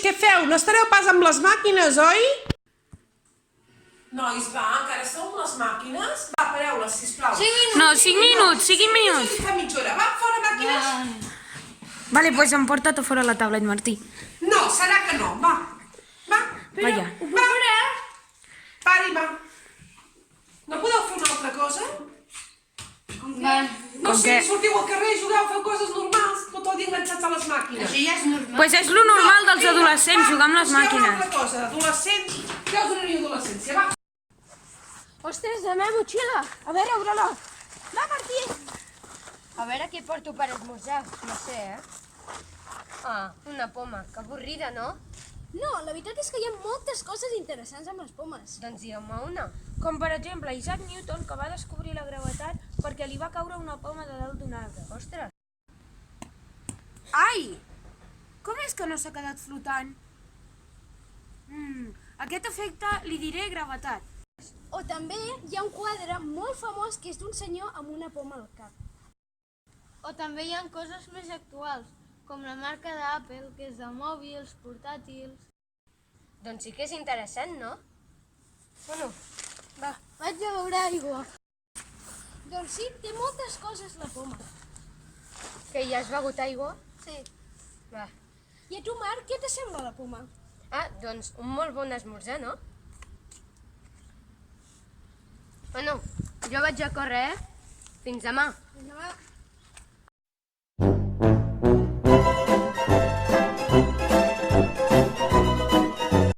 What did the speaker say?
Què feu? No estareu pas amb les màquines, oi? Nois, va, encara sou amb les màquines? Va, pareu-les, sisplau. No, 5 minuts, 5 minuts. Fa mitja hora. Va, fora màquines. Vale, pues em porta tot fora la tablet, Martí. No, serà que no. Va. Va. Vaja. Va. Pari, va. No podeu fer una altra cosa? No sé, sortiu al carrer, jugueu, feu coses normals, tot el dia enganxats a les màquines. Això ja és normal. Pues és lo normal dels adolescents, jugar amb les Busqueu una màquines. altra cosa, adolescents. Què us donaria adolescència? Va. Ostres, la meva motxilla! A veure, obre-la! Va, Martí! A veure què porto per esmorzar. No sé, Ah, una poma. Que avorrida, no? No, la veritat és que hi ha moltes coses interessants amb les pomes. Doncs digueu-me una. Com per exemple Isaac Newton, que va descobrir la gravetat perquè li va caure una poma de dalt d'un arbre. Ostres. Ai! Com és que no s'ha quedat flotant? Aquest efecte li diré gravetat. O també hi ha un quadre molt famós que és d'un senyor amb una poma al cap. O també hi ha coses més actuals, com la marca d'Apple, que és de mòbils, portàtils... Doncs sí que és interessant, no? Bueno, Va, vaig a beure aigua. Doncs sí, té moltes coses la poma. que ja has begut aigua? Sí. Va. I a tu, Marc, què t'assembla la poma? Ah, doncs un molt bon esmorzar, no? Bueno, jo vaig a córrer, Fins demà. Vinga, va.